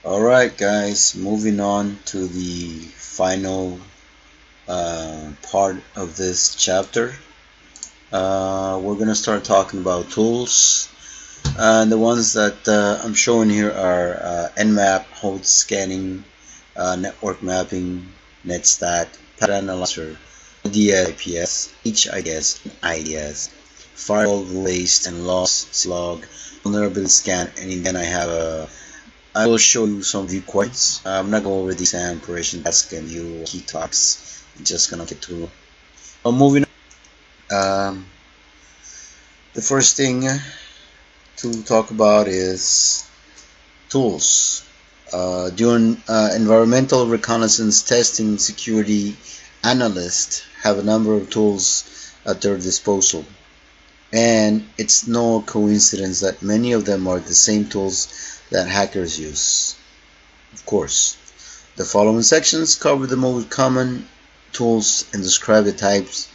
Alright guys, moving on to the final part of this chapter. We're going to start talking about tools. And the ones that I'm showing here are Nmap, host scanning, network mapping, netstat, packet analyzer, IDS, IPS, HIDS, IDS, firewall rule-based and log, vulnerability scan, and then I will show you some view queries. I'm not going over the SAM operation task and view key talks. I'm just gonna get through. Moving on. The first thing to talk about is tools. During environmental reconnaissance testing, security analysts have a number of tools at their disposal. And it's no coincidence that many of them are the same tools that hackers use. Of course, the following sections cover the most common tools and describe the types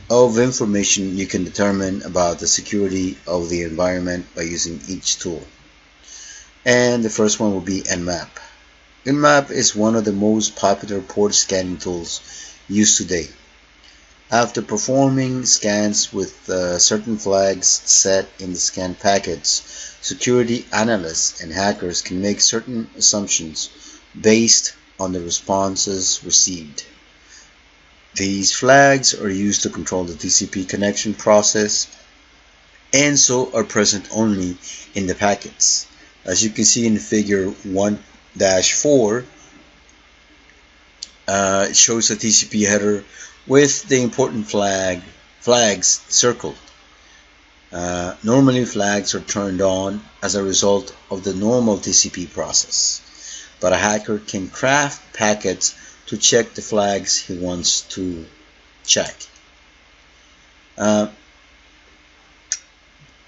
of information you can determine about the security of the environment by using each tool. And the first one will be Nmap. Nmap is one of the most popular port scanning tools used today. After performing scans with certain flags set in the scan packets, security analysts and hackers can make certain assumptions based on the responses received. These flags are used to control the TCP connection process and so are present only in the packets. As you can see in figure 1-4, it shows the TCP header with the important flags circled. Normally flags are turned on as a result of the normal TCP process, but a hacker can craft packets to check the flags he wants to check.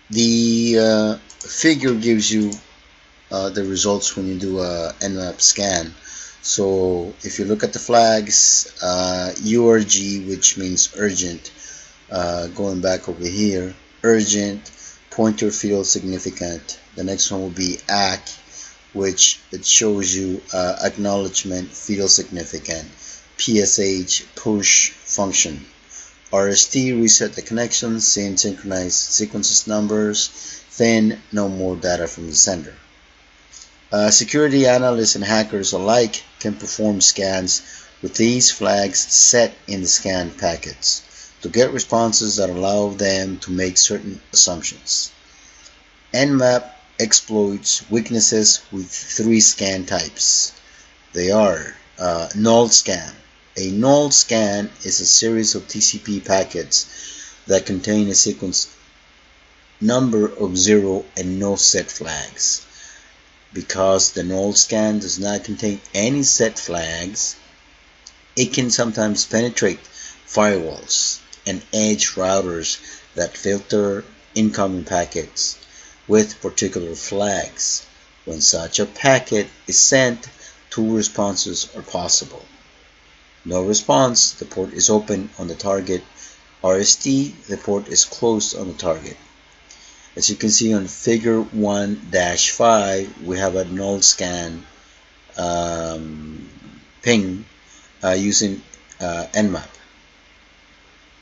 The figure gives you the results when you do a Nmap scan. So if you look at the flags, URG, which means urgent, going back over here, urgent, pointer field significant. The next one will be ACK, which it shows you acknowledgement field significant, PSH, push function, RST, reset the connection, send synchronized sequences numbers, then no more data from the sender. Security analysts and hackers alike can perform scans with these flags set in the scan packets to get responses that allow them to make certain assumptions. Nmap exploits weaknesses with three scan types. They are null scan. A null scan is a series of TCP packets that contain a sequence number of 0 and no set flags. Because the null scan does not contain any set flags, it can sometimes penetrate firewalls and edge routers that filter incoming packets with particular flags. When such a packet is sent, two responses are possible. No response, the port is open on the target. RST, the port is closed on the target. As you can see on figure 1-5, we have a null scan ping using Nmap.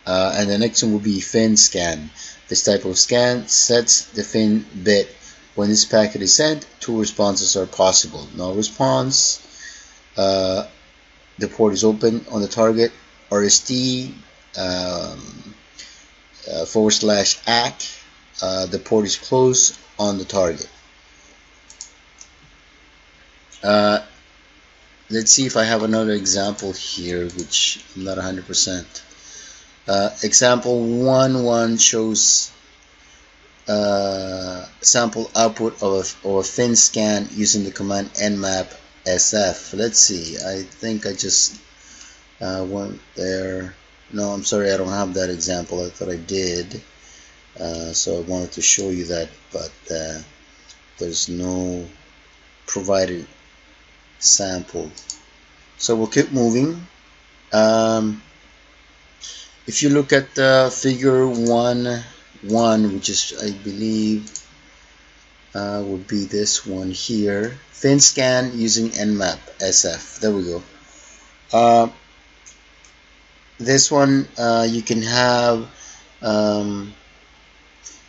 And the next one will be fin scan. This type of scan sets the fin bit. When this packet is sent, two responses are possible. No response, the port is open on the target. RST /ACK, the port is closed on the target. Let's see if I have another example here, which I'm not 100%. Example 1.1 shows sample output of a fin scan using the command nmap sf. Let's see, I think I just went there. No, I'm sorry, I don't have that example. I thought I did. So I wanted to show you that, but there's no provided sample. So we'll keep moving. If you look at figure 1.1, which is, I believe, would be this one here. Fin scan using Nmap SF. There we go. This one you can have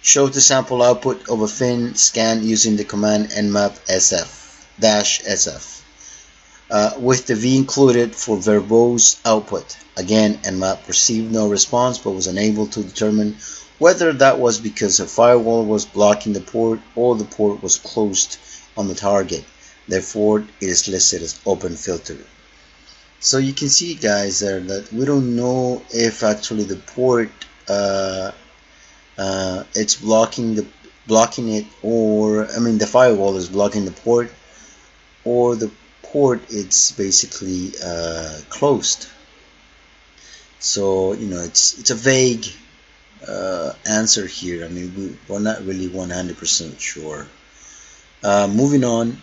show the sample output of a fin scan using the command nmap sf with the V included for verbose output. Again, nmap received no response but was unable to determine whether that was because a firewall was blocking the port or the port was closed on the target. Therefore, it is listed as open filter. So you can see, guys, there that we don't know if actually the port it's blocking it, or the firewall is blocking the port, or the port it's basically closed. So it's a vague answer here. We're not really 100% sure. Moving on,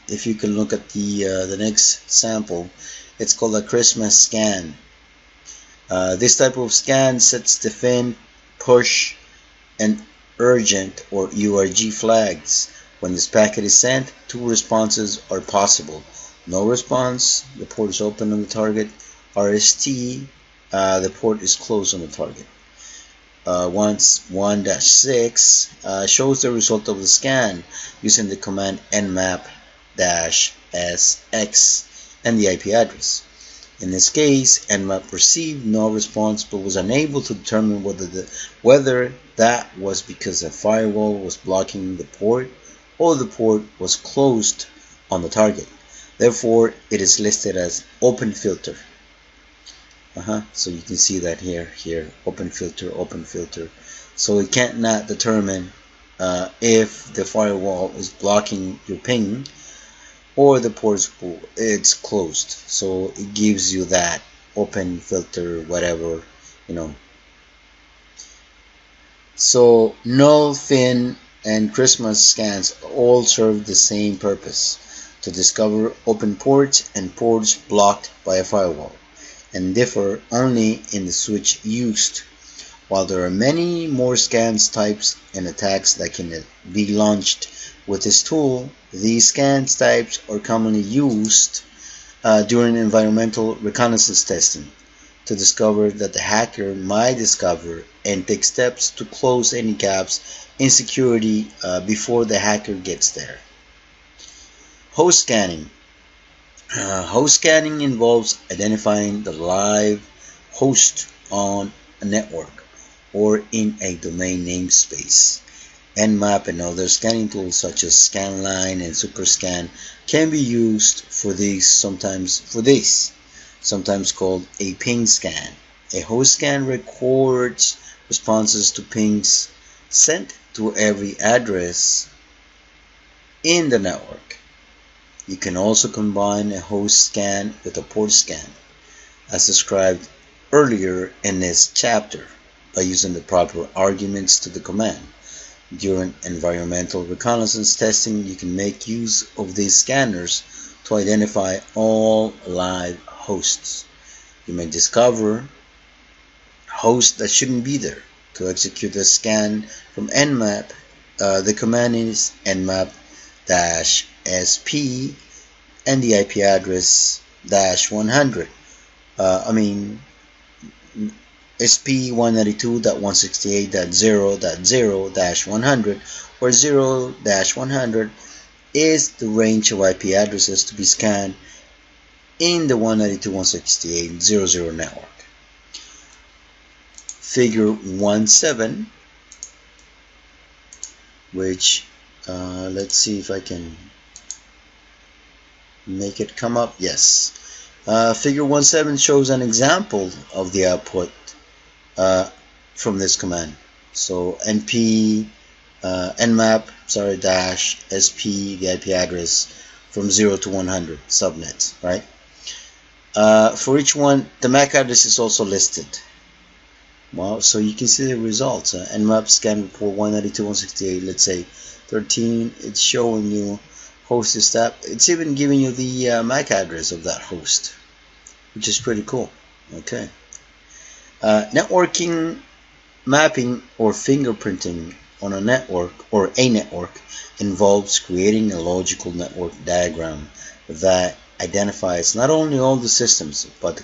if you can look at the next sample, it's called a Christmas scan. This type of scan sets the fin, push, and urgent or URG flags. When this packet is sent, two responses are possible. No response, the port is open on the target. RST, the port is closed on the target. Once 1-6 shows the result of the scan using the command nmap-sx and the IP address. In this case, nmap received no response but was unable to determine whether that was because a firewall was blocking the port or the port was closed on the target. Therefore, it is listed as open filter. So you can see that here, open filter. So it cannot determine if the firewall is blocking your ping or the port it's closed. So it gives you that open filter, whatever, So null, fin, and Christmas scans all serve the same purpose: to discover open ports and ports blocked by a firewall, and differ only in the switch used. While there are many more scans types and attacks that can be launched with this tool, these scans types are commonly used during environmental reconnaissance testing to discover that the hacker might discover and take steps to close any gaps in security before the hacker gets there. Host scanning. Host scanning involves identifying the live host on a network or in a domain namespace. Nmap and other scanning tools such as Scanline and SuperScan can be used for these, sometimes called a ping scan. A host scan records responses to pings sent to every address in the network. You can also combine a host scan with a port scan, as described earlier in this chapter, by using the proper arguments to the command. During environmental reconnaissance testing, you can make use of these scanners to identify all live hosts. You may discover hosts that shouldn't be there. To execute a scan from Nmap, the command is nmap-sp and the IP address -100. SP 192.168.0.0-100 or 0-100 is the range of IP addresses to be scanned in the 192.168.0.0 network. Figure 1.7, which let's see if I can make it come up. Yes. Figure 1.7 shows an example of the output from this command. So nmap-sp, the IP address from 0 to 100 subnets, right? For each one, the MAC address is also listed. Well, so you can see the results. Nmap scan report 192.168, let's say 13. It's showing you host is that. It's even giving you the MAC address of that host, which is pretty cool. Okay. Networking mapping or fingerprinting on a network or a network involves creating a logical network diagram that identifies not only all the systems but the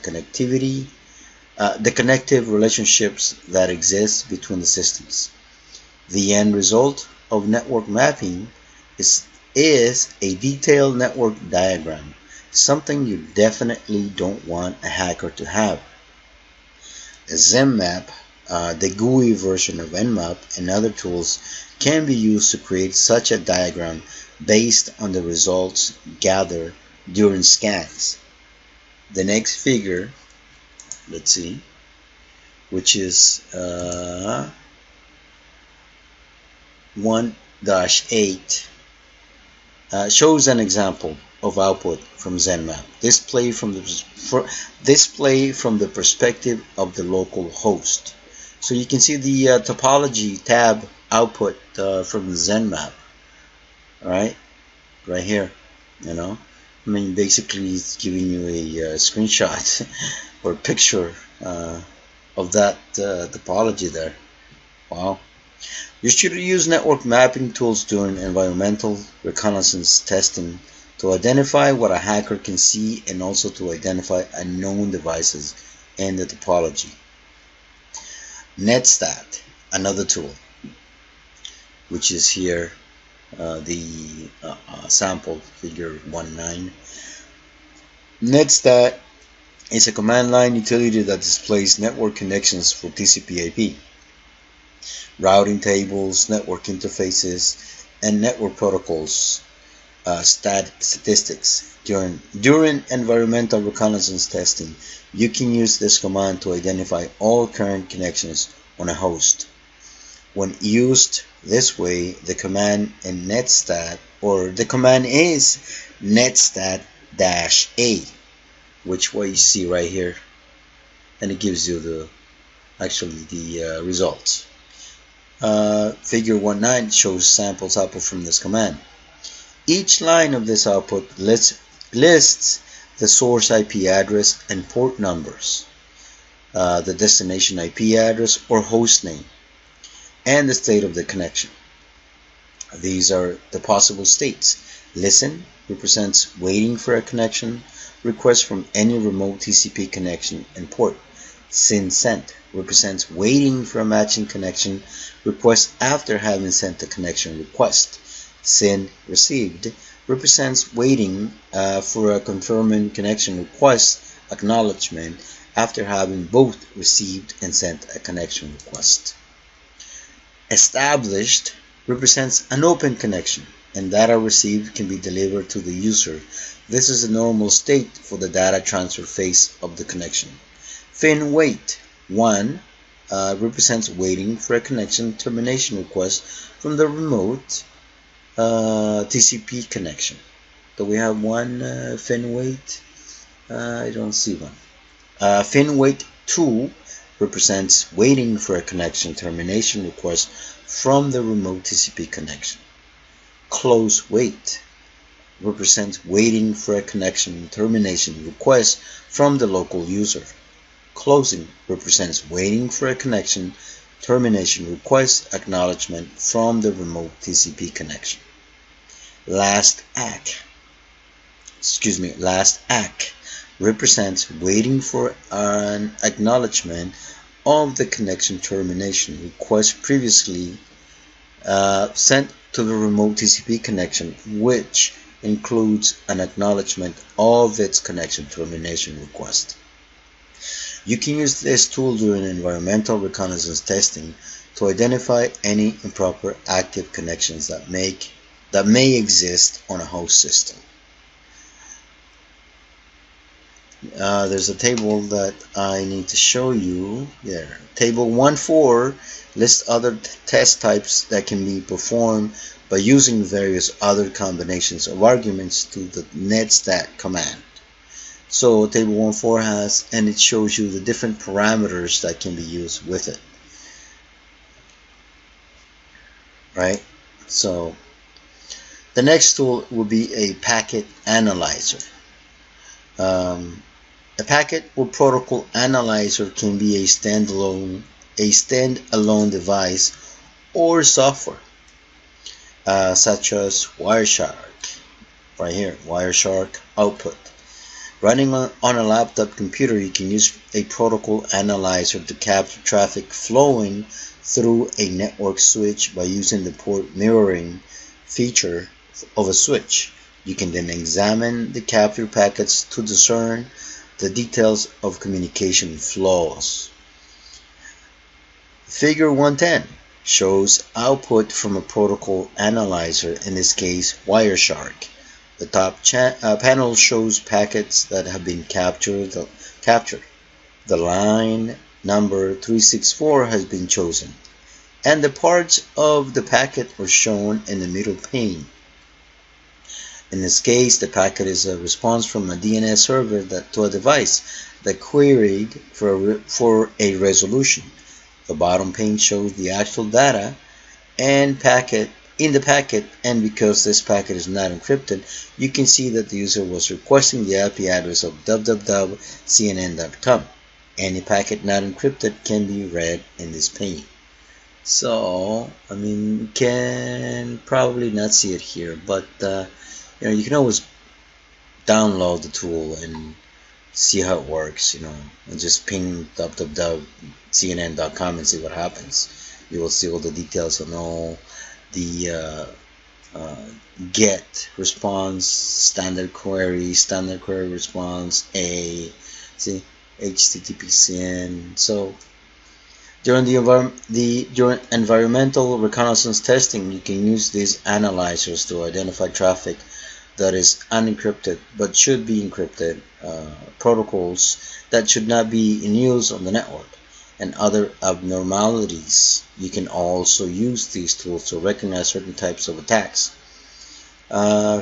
connective relationships that exist between the systems. The end result of network mapping is a detailed network diagram, something you definitely don't want a hacker to have. ZMap, the GUI version of Nmap, and other tools can be used to create such a diagram based on the results gathered during scans. The next figure, let's see, which is 1-8, shows an example of output from ZMap. Display from the perspective of the local host. So you can see the topology tab output from ZMap, right here. I mean, basically it's giving you a screenshot or picture of that topology there. Wow. You should use network mapping tools during environmental reconnaissance testing to identify what a hacker can see and also to identify unknown devices and the topology. Netstat, another tool, which is here the sample figure 1.9. Netstat is a command line utility that displays network connections for TCP/IP, routing tables, network interfaces, and network protocols statistics. During environmental reconnaissance testing, you can use this command to identify all current connections on a host. When used this way, the command in netstat, or the command is netstat-a, which what you see right here, and it gives you the results. Figure 1.9 shows samples output from this command. Each line of this output lists the source IP address and port numbers, the destination IP address or host name, and the state of the connection. These are the possible states. Listen represents waiting for a connection request from any remote TCP connection and port. Send represents waiting for a matching connection request after having sent the connection request. Send received represents waiting for a confirming connection request acknowledgement after having both received and sent a connection request. Established represents an open connection and data received can be delivered to the user. This is a normal state for the data transfer phase of the connection. Wait 1 represents waiting for a connection termination request from the remote TCP connection. Do we have one wait? I don't see one. Wait 2 represents waiting for a connection termination request from the remote TCP connection. Close wait represents waiting for a connection termination request from the local user. Closing represents waiting for a connection termination request acknowledgement from the remote TCP connection. Last ACK represents waiting for an acknowledgement of the connection termination request previously sent to the remote TCP connection, which includes an acknowledgement of its connection termination request. You can use this tool during environmental reconnaissance testing to identify any improper active connections that may exist on a host system. There's a table that I need to show you there. Table 1.4 lists other test types that can be performed by using various other combinations of arguments to the netstat command. So table 1.4 has, and it shows you the different parameters that can be used with it. Right? So the next tool will be a packet analyzer. A packet or protocol analyzer can be a standalone device or software, such as Wireshark, right here, Wireshark output. Running on a laptop computer, you can use a protocol analyzer to capture traffic flowing through a network switch by using the port mirroring feature of a switch. You can then examine the captured packets to discern the details of communication flows. Figure 110 shows output from a protocol analyzer, in this case Wireshark. The top panel shows packets that have been captured. The line number 364 has been chosen, and the parts of the packet are shown in the middle pane. In this case, the packet is a response from a DNS server to a device that queried for a resolution. The bottom pane shows the actual data and packet in the packet, and because this packet is not encrypted, you can see that the user was requesting the IP address of www.cnn.com. Any packet not encrypted can be read in this pane. So, I mean, you can probably not see it here, but you can always download the tool and see how it works, and just ping www.cnn.com and see what happens. You will see all the details on all the GET response, standard query response, HTTPCN. So during during environmental reconnaissance testing, you can use these analyzers to identify traffic that is unencrypted but should be encrypted, protocols that should not be in use on the network, and other abnormalities. You can also use these tools to recognize certain types of attacks.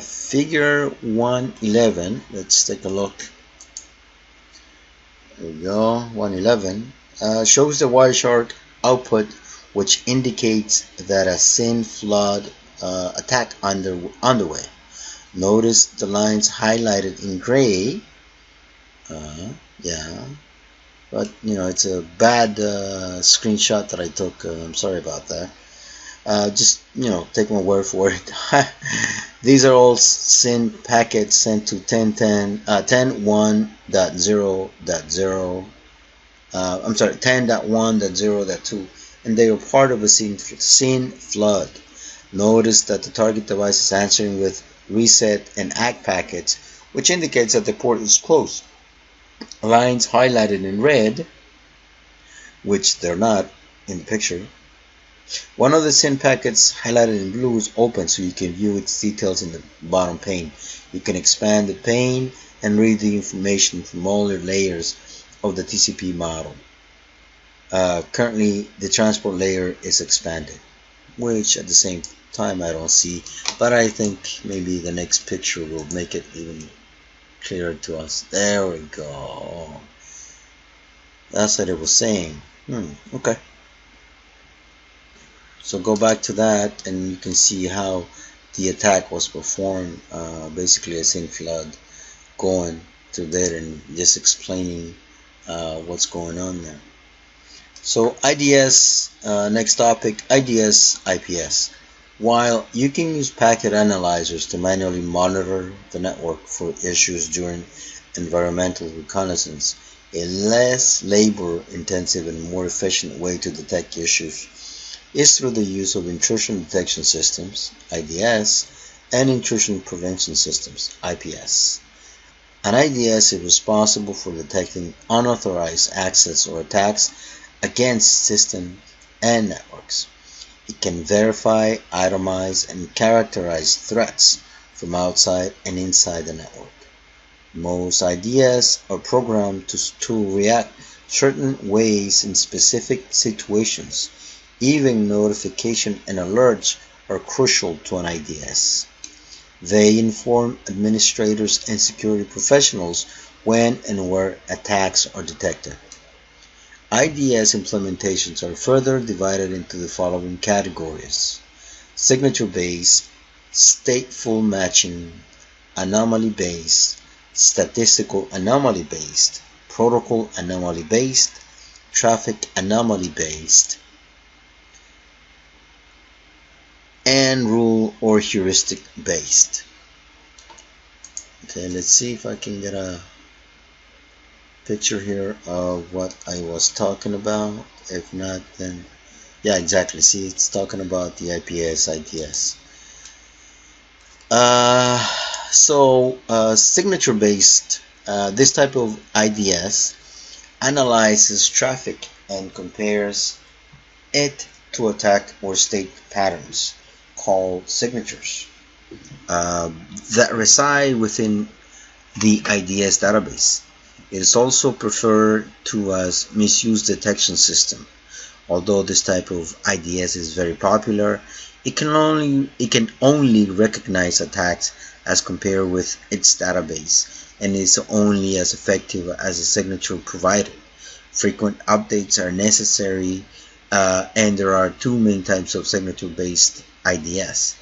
Figure 111, let's take a look. There we go. 111 shows the Wireshark output, which indicates that a SYN flood attack underway. Notice the lines highlighted in gray. Yeah, but it's a bad screenshot that I took. I'm sorry about that. Just take my word for it. These are all SYN packets sent to 10.1.0.0. I'm sorry, 10.1.0.2, and they are part of a SYN flood. Notice that the target device is answering with reset and ACK packets, which indicates that the port is closed. Lines highlighted in red, which they're not in the picture. One of the SYN packets highlighted in blue is open, so you can view its details in the bottom pane. You can expand the pane and read the information from all the layers of the TCP model. Currently, the transport layer is expanded, which at the same time I don't see, but I think maybe the next picture will make it even clearer to us. There we go. That's what it was saying. Okay. So go back to that and you can see how the attack was performed. Basically a SYN flood going through there and just explaining what's going on there. So IDS, next topic, IDS, IPS. While you can use packet analyzers to manually monitor the network for issues during environmental reconnaissance, a less labor-intensive and more efficient way to detect issues is through the use of intrusion detection systems, IDS, and intrusion prevention systems, IPS. An IDS is responsible for detecting unauthorized access or attacks against systems and networks. It can verify, itemize, and characterize threats from outside and inside the network. Most IDS are programmed to react certain ways in specific situations. Even notification and alerts are crucial to an IDS. They inform administrators and security professionals when and where attacks are detected. IDS implementations are further divided into the following categories: signature-based, stateful matching, anomaly-based, statistical anomaly-based, protocol anomaly-based, traffic anomaly-based, and rule or heuristic based. Okay, let's see if I can get a picture here of what I was talking about. If not, then yeah, exactly. See, it's talking about the IPS, IDS. Signature based, this type of IDS analyzes traffic and compares it to attack or state patterns called signatures that reside within the IDS database. It is also referred to as misuse detection system. Although this type of IDS is very popular, it can only recognize attacks as compared with its database, and is only as effective as the signature provided. Frequent updates are necessary, and there are two main types of signature-based IDS: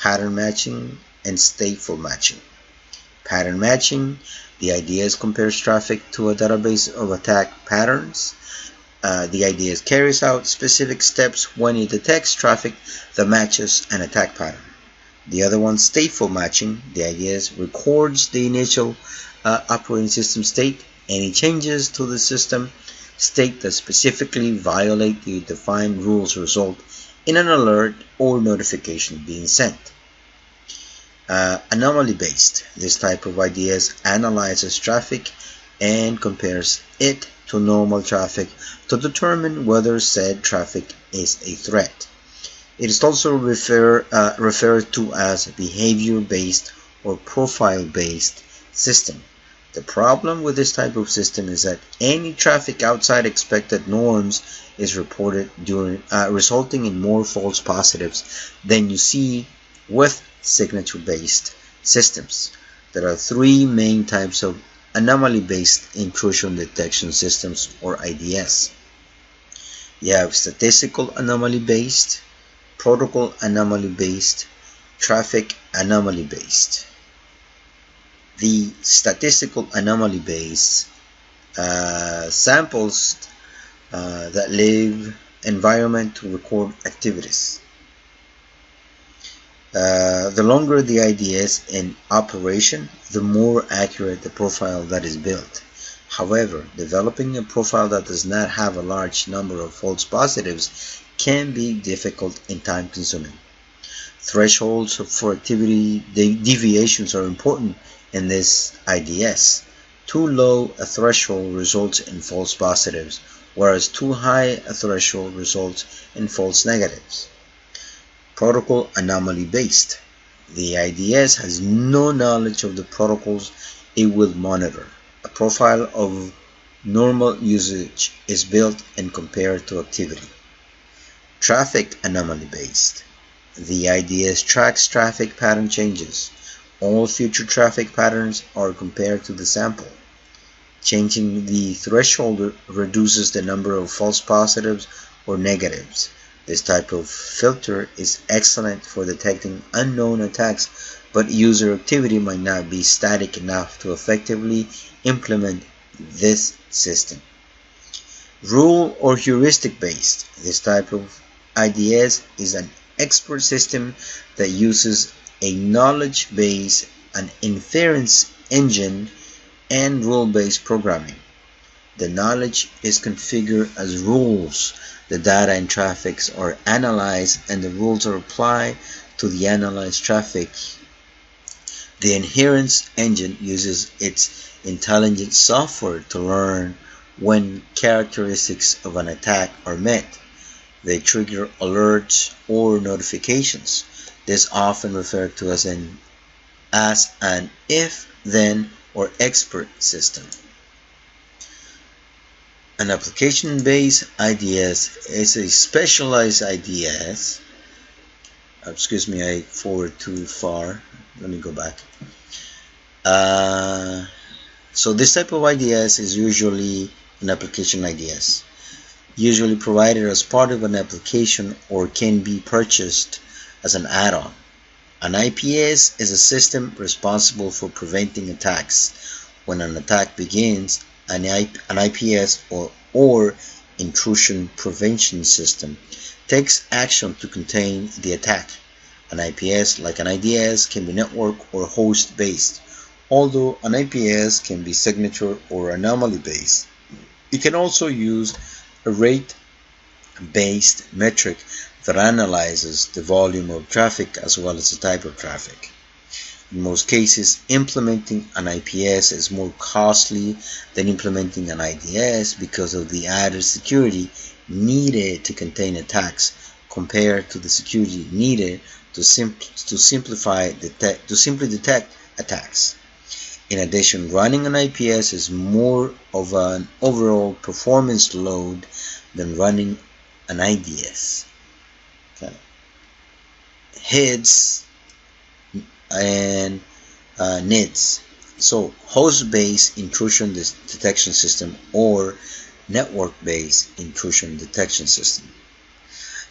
pattern matching and stateful matching. Pattern matching: the IDS compares traffic to a database of attack patterns. The IDS carries out specific steps when it detects traffic that matches an attack pattern. The other one, stateful matching: the IDS records the initial operating system state. Any changes to the system state that specifically violate the defined rules result in an alert or notification being sent. Anomaly based: this type of IDS analyzes traffic and compares it to normal traffic to determine whether said traffic is a threat. It is also referred to as behavior-based or profile-based system. The problem with this type of system is that any traffic outside expected norms is reported resulting in more false positives than you see with signature-based systems. There are three main types of anomaly-based intrusion detection systems, or IDS. You have statistical anomaly-based, protocol anomaly-based, traffic anomaly-based. The statistical anomaly-based samples that live environment to record activities. The longer the IDS in operation, the more accurate the profile that is built. However, developing a profile that does not have a large number of false positives can be difficult and time-consuming. Thresholds for activity deviations are important in this IDS. Too low a threshold results in false positives, whereas too high a threshold results in false negatives. Protocol anomaly based: the IDS has no knowledge of the protocols it will monitor. A profile of normal usage is built and compared to activity. Traffic anomaly based: the IDS tracks traffic pattern changes. All future traffic patterns are compared to the sample. Changing the threshold reduces the number of false positives or negatives. This type of filter is excellent for detecting unknown attacks, but user activity might not be static enough to effectively implement this system. Rule or heuristic based: this type of IDS is an expert system that uses a knowledge base, an inference engine, and rule-based programming. The knowledge is configured as rules. The data and traffics are analyzed and the rules are applied to the analyzed traffic. The inference engine uses its intelligent software to learn when characteristics of an attack are met. They trigger alerts or notifications. This is often referred to as an if, then, or expert system. An application-based IDS is a specialized IDS. Excuse me, I forward too far. Let me go back. So this type of IDS is usually an application IDS, usually provided as part of an application or can be purchased as an add-on. An IPS is a system responsible for preventing attacks. When an attack begins, an IPS or intrusion prevention system takes action to contain the attack. An IPS, like an IDS, can be network or host based, although an IPS can be signature or anomaly based. You can also use a rate based metric that analyzes the volume of traffic as well as the type of traffic. In most cases, implementing an IPS is more costly than implementing an IDS because of the added security needed to contain attacks compared to the security needed to simply detect attacks. In addition, running an IPS is more of an overall performance load than running an IDS. Okay. HIDS and NIDS. So, host-based intrusion detection system or network-based intrusion detection system.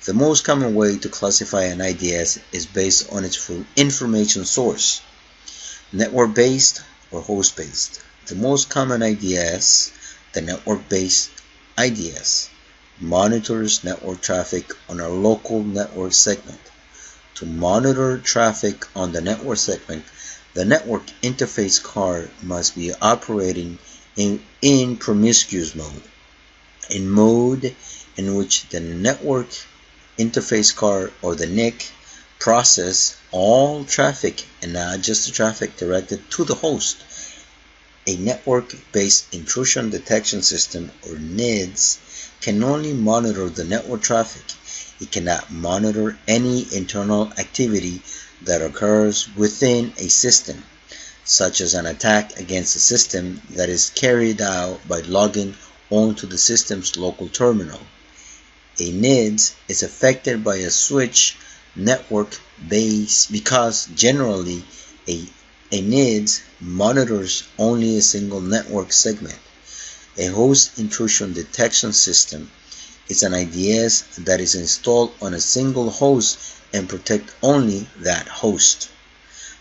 The most common way to classify an IDS is based on its information source, network-based or host-based. The most common IDS, the network-based IDS, monitors network traffic on a local network segment. To monitor traffic on the network segment, the network interface card must be operating in promiscuous mode, in mode in which the network interface card or the NIC process all traffic and not just the traffic directed to the host. A network-based intrusion detection system or NIDS can only monitor the network traffic. It cannot monitor any internal activity that occurs within a system, such as an attack against a system that is carried out by logging onto the system's local terminal. A NIDS is affected by a switch network base because generally a NIDS monitors only a single network segment. A host intrusion detection system is an IDS that is installed on a single host and protect only that host.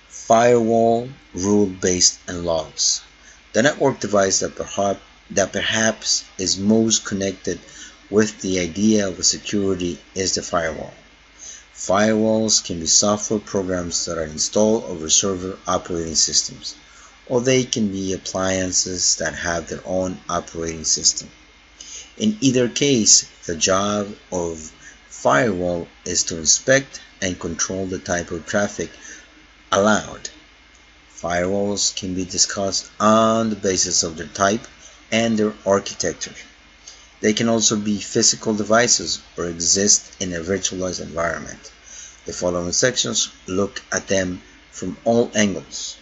Firewall, rule-based, and logs. The network device that perhaps is most connected with the idea of security is the firewall. Firewalls can be software programs that are installed over server operating systems, or they can be appliances that have their own operating system. In either case, the job of firewall is to inspect and control the type of traffic allowed. Firewalls can be discussed on the basis of their type and their architecture. They can also be physical devices or exist in a virtualized environment. The following sections look at them from all angles.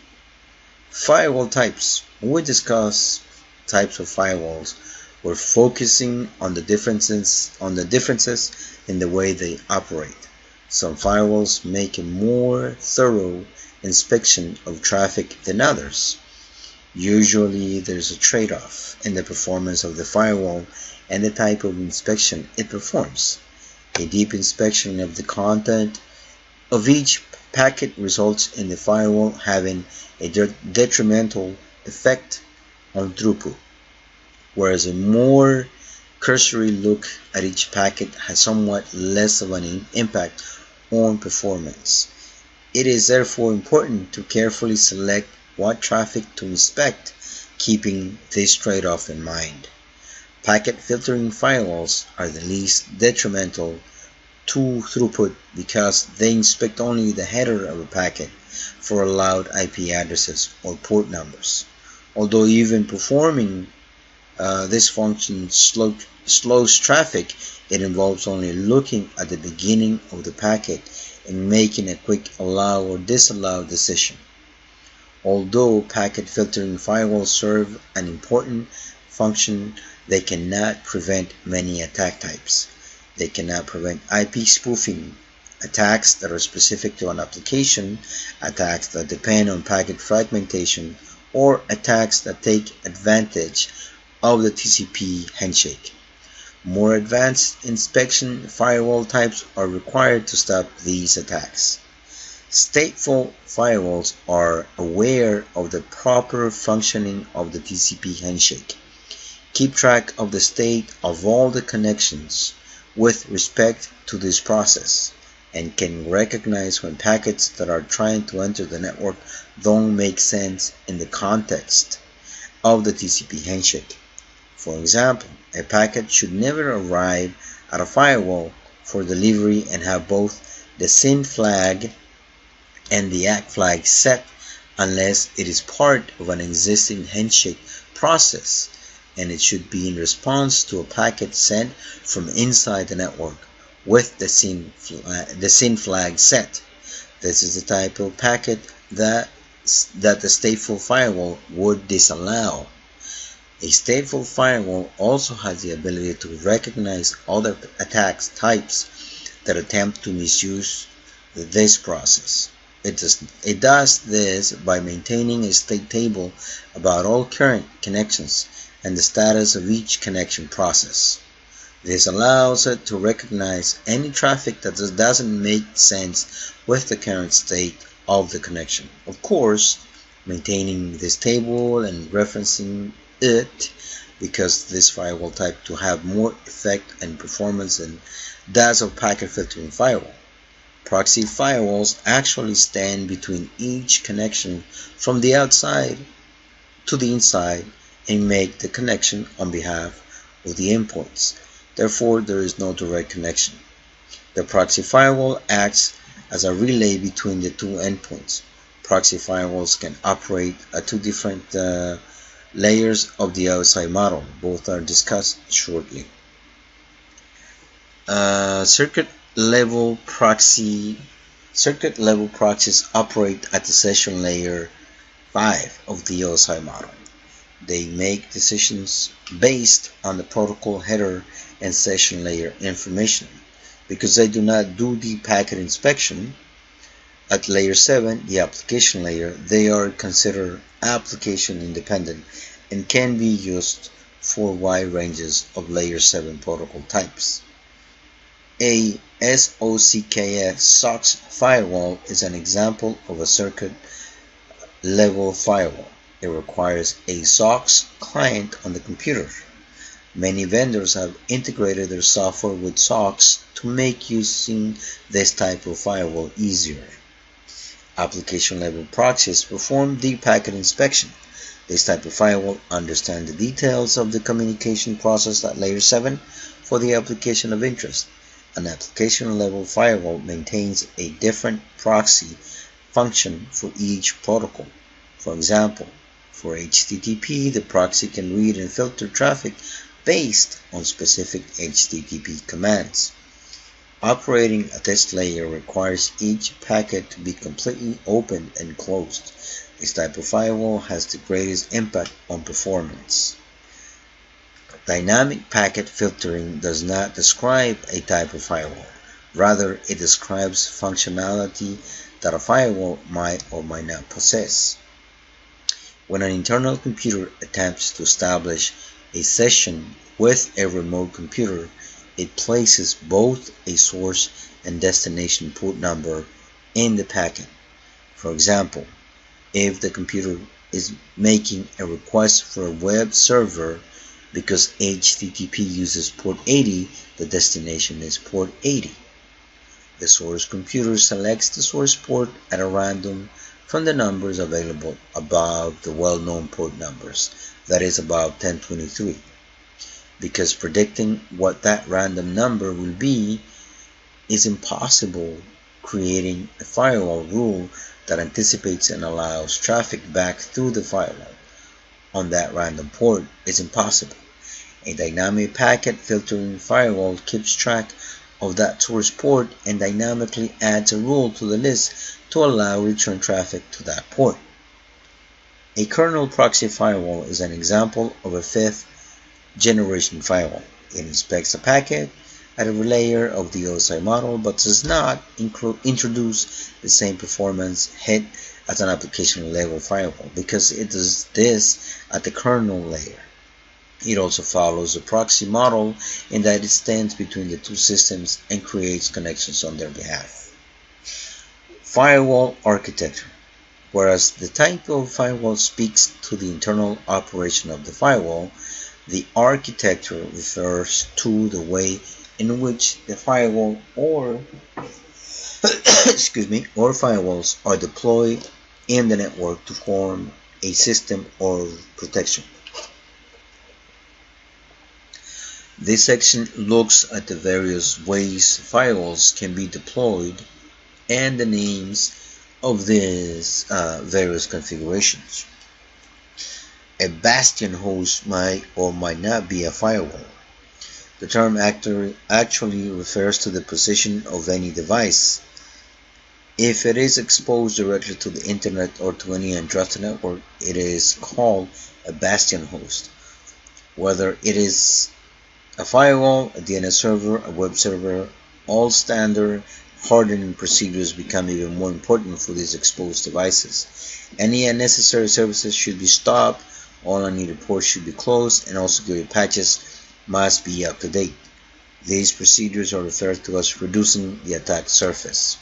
Firewall types. When we discuss types of firewalls, we're focusing on the differences in the way they operate. Some firewalls make a more thorough inspection of traffic than others. Usually there's a trade-off in the performance of the firewall and the type of inspection it performs. A deep inspection of the content of each packet results in the firewall having a detrimental effect on throughput, whereas a more cursory look at each packet has somewhat less of an impact on performance. It is therefore important to carefully select what traffic to inspect, keeping this trade-off in mind. Packet filtering firewalls are the least detrimental to throughput because they inspect only the header of a packet for allowed IP addresses or port numbers. Although even performing this function slows traffic, it involves only looking at the beginning of the packet and making a quick allow or disallow decision. Although packet filtering firewalls serve an important function, they cannot prevent many attack types. They cannot prevent IP spoofing, attacks that are specific to an application, attacks that depend on packet fragmentation, or attacks that take advantage of the TCP handshake. More advanced inspection firewall types are required to stop these attacks. Stateful firewalls are aware of the proper functioning of the TCP handshake. Keep track of the state of all the connections with respect to this process. and can recognize when packets that are trying to enter the network don't make sense in the context of the TCP handshake. For example, a packet should never arrive at a firewall for delivery and have both the SYN flag and the ACK flag set unless it is part of an existing handshake process, and it should be in response to a packet sent from inside the network with the SYN flag set. This is the type of packet that the stateful firewall would disallow. A stateful firewall also has the ability to recognize other attack types that attempt to misuse this process. It does this by maintaining a state table about all current connections and the status of each connection process. This allows it to recognize any traffic that doesn't make sense with the current state of the connection. Of course, maintaining this table and referencing it because this firewall type to have more effect and performance than does a packet filtering firewall. Proxy firewalls actually stand between each connection from the outside to the inside and make the connection on behalf of the endpoints. Therefore, there is no direct connection. The proxy firewall acts as a relay between the two endpoints. Proxy firewalls can operate at two different layers of the OSI model. Both are discussed shortly. Circuit level proxies operate at the session layer 5 of the OSI model. They make decisions based on the protocol header and session layer information. Because they do not do the packet inspection at layer 7, the application layer, they are considered application independent and can be used for wide ranges of layer 7 protocol types. A SOCKS firewall is an example of a circuit level firewall. It requires a SOCKS client on the computer. Many vendors have integrated their software with SOCKS to make using this type of firewall easier. Application level proxies perform the packet inspection. This type of firewall understands the details of the communication process at layer 7 for the application of interest. An application level firewall maintains a different proxy function for each protocol. For example, for HTTP, the proxy can read and filter traffic based on specific HTTP commands. Operating at this layer requires each packet to be completely opened and closed. This type of firewall has the greatest impact on performance. Dynamic packet filtering does not describe a type of firewall. Rather, it describes functionality that a firewall might or might not possess. When an internal computer attempts to establish a session with a remote computer, it places both a source and destination port number in the packet. For example, if the computer is making a request for a web server because HTTP uses port 80, the destination is port 80. The source computer selects the source port at a random from the numbers available above the well-known port numbers, that is about 1023. Because predicting what that random number will be is impossible, creating a firewall rule that anticipates and allows traffic back through the firewall on that random port is impossible. A dynamic packet filtering firewall keeps track of that source port and dynamically adds a rule to the list to allow return traffic to that port. A kernel proxy firewall is an example of a 5th generation firewall. It inspects a packet at a layer of the OSI model but does not introduce the same performance hit as an application level firewall because it does this at the kernel layer. It also follows the proxy model in that it stands between the two systems and creates connections on their behalf. Firewall architecture. Whereas the type of firewall speaks to the internal operation of the firewall, the architecture refers to the way in which the firewall or excuse me, or firewalls are deployed in the network to form a system of protection. This section looks at the various ways firewalls can be deployed and the names of these various configurations. A bastion host might or might not be a firewall. The term actually refers to the position of any device. If it is exposed directly to the internet or to any untrusted network, it is called a bastion host. Whether it is a firewall, a DNS server, a web server, all standard hardening procedures become even more important for these exposed devices. Any unnecessary services should be stopped, all unneeded ports should be closed, and all security patches must be up to date. These procedures are referred to as reducing the attack surface.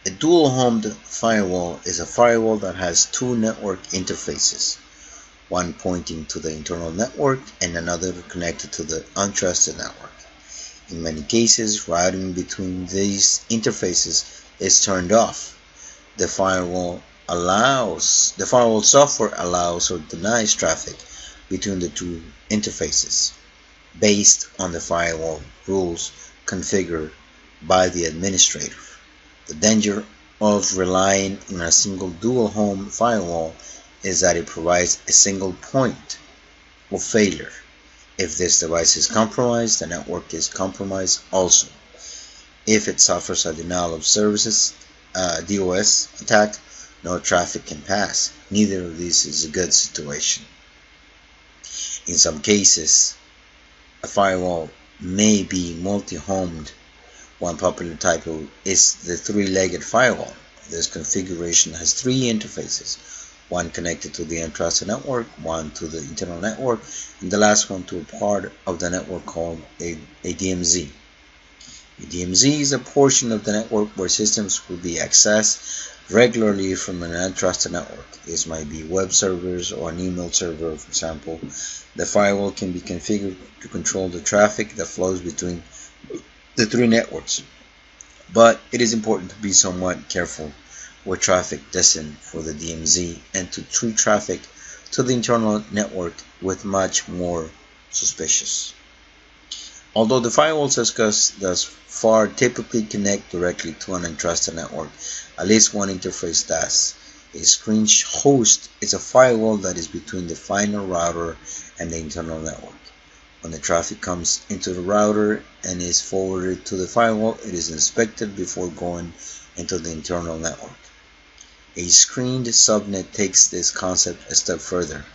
A dual-homed firewall is a firewall that has two network interfaces, one pointing to the internal network and another connected to the untrusted network. In many cases, routing between these interfaces is turned off. The firewall software allows or denies traffic between the two interfaces based on the firewall rules configured by the administrator. The danger of relying on a single dual-home firewall is that it provides a single point of failure. If this device is compromised, the network is compromised also. If it suffers a denial of services DOS attack, no traffic can pass. Neither of these is a good situation. In some cases, a firewall may be multi-homed. One popular type is the three-legged firewall. This configuration has three interfaces, one connected to the untrusted network, one to the internal network, and the last one to a part of the network called a DMZ. A DMZ is a portion of the network where systems will be accessed regularly from an untrusted network. This might be web servers or an email server, for example. The firewall can be configured to control the traffic that flows between the three networks, but it is important to be somewhat careful with traffic destined for the DMZ and to treat traffic to the internal network with much more suspicious. Although the firewalls discussed thus far typically connect directly to an untrusted network, at least one interface does. A screen host is a firewall that is between the final router and the internal network. When the traffic comes into the router and is forwarded to the firewall, it is inspected before going into the internal network. A screened subnet takes this concept a step further.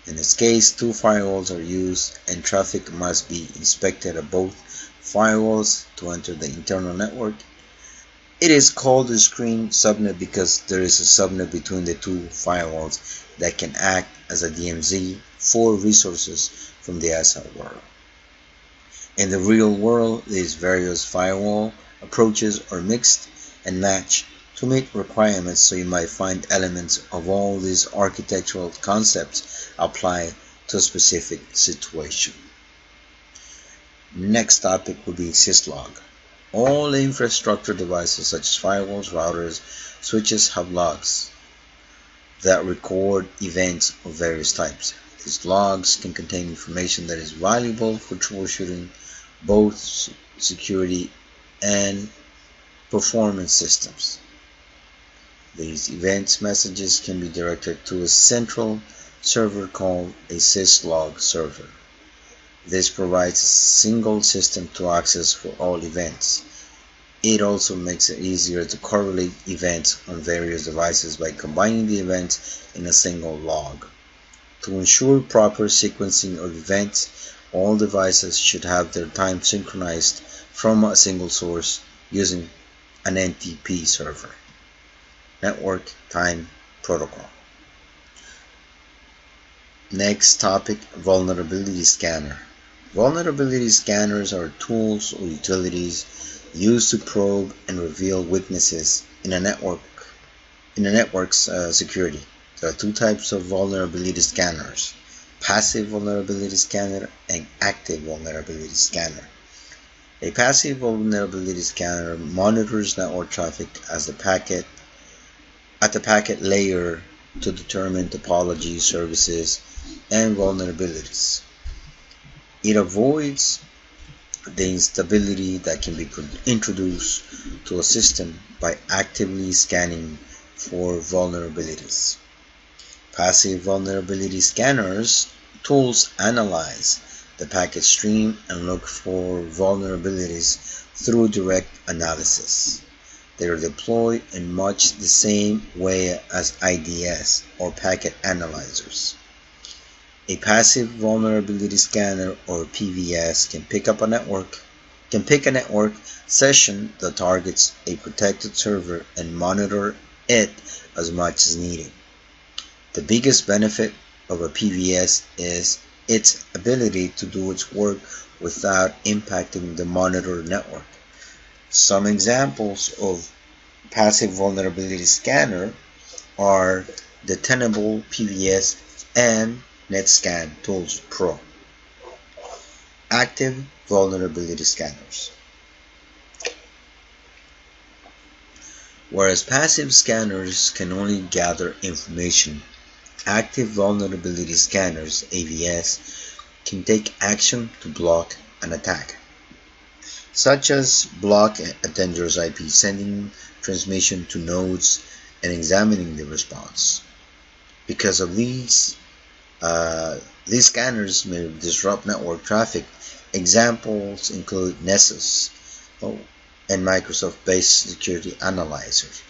In this case, two firewalls are used and traffic must be inspected at both firewalls to enter the internal network. It is called a screened subnet because there is a subnet between the two firewalls that can act as a DMZ for resources from the outside world. In the real world, these various firewall approaches are mixed and matched to meet requirements, so you might find elements of all these architectural concepts apply to a specific situation. Next topic will be syslog. All infrastructure devices such as firewalls, routers, switches have logs that record events of various types. These logs can contain information that is valuable for troubleshooting both security and performance systems. These events messages can be directed to a central server called a syslog server. This provides a single system to access for all events. It also makes it easier to correlate events on various devices by combining the events in a single log. To ensure proper sequencing of events, all devices should have their time synchronized from a single source using an NTP server. Network Time Protocol. Next topic, vulnerability scanner. Vulnerability scanners are tools or utilities used to probe and reveal weaknesses in a network's security. There are two types of vulnerability scanners: passive vulnerability scanner and active vulnerability scanner. A passive vulnerability scanner monitors network traffic at the packet layer to determine topology, services, and vulnerabilities. It avoids the instability that can be introduced to a system by actively scanning for vulnerabilities. Passive vulnerability scanners tools analyze the packet stream and look for vulnerabilities through direct analysis. They are deployed in much the same way as IDS or packet analyzers. A passive vulnerability scanner or PVS can pick a network session that targets a protected server and monitor it as much as needed. The biggest benefit of a PVS is its ability to do its work without impacting the monitored network. Some examples of passive vulnerability scanner are the Tenable PVS and NetScan Tools Pro. Active vulnerability scanners. Whereas passive scanners can only gather information, active vulnerability scanners, AVS, can take action to block an attack, such as block a dangerous IP, sending transmission to nodes and examining the response. Because of these scanners may disrupt network traffic. Examples include Nessus and Microsoft-based security analyzers.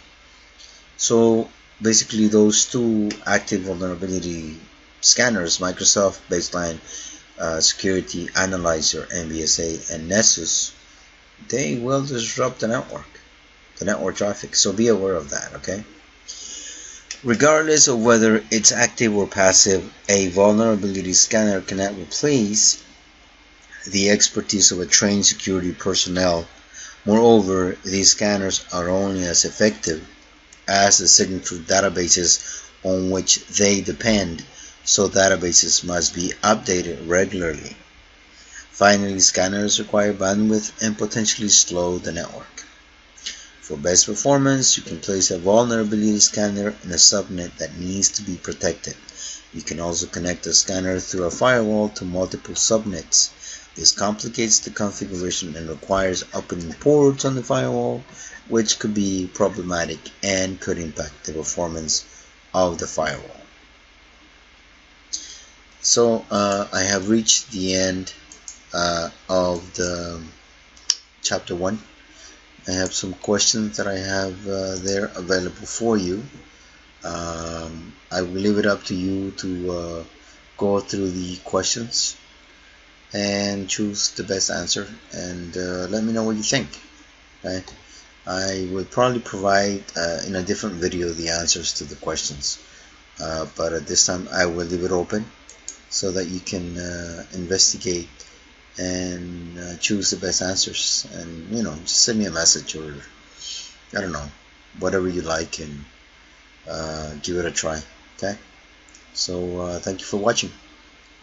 So basically those two active vulnerability scanners, Microsoft Baseline Security Analyzer, MBSA, and Nessus, they will disrupt the network traffic. So be aware of that, okay? Regardless of whether it's active or passive, a vulnerability scanner cannot replace the expertise of a trained security personnel. Moreover, these scanners are only as effective as the signature databases on which they depend, so databases must be updated regularly. Finally, scanners require bandwidth and potentially slow the network. For best performance, you can place a vulnerability scanner in a subnet that needs to be protected. You can also connect a scanner through a firewall to multiple subnets. This complicates the configuration and requires opening ports on the firewall, which could be problematic and could impact the performance of the firewall. So I have reached the end of the chapter 1. I have some questions that I have there available for you. I will leave it up to you to go through the questions and choose the best answer, and let me know what you think. Okay? I will probably provide in a different video the answers to the questions, but at this time I will leave it open so that you can investigate and choose the best answers, and just send me a message, or I don't know, whatever you like, and give it a try. Okay, so thank you for watching.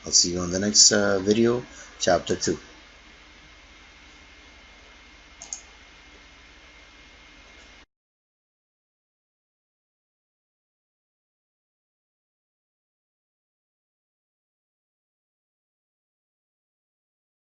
I'll see you on the next video, chapter 2.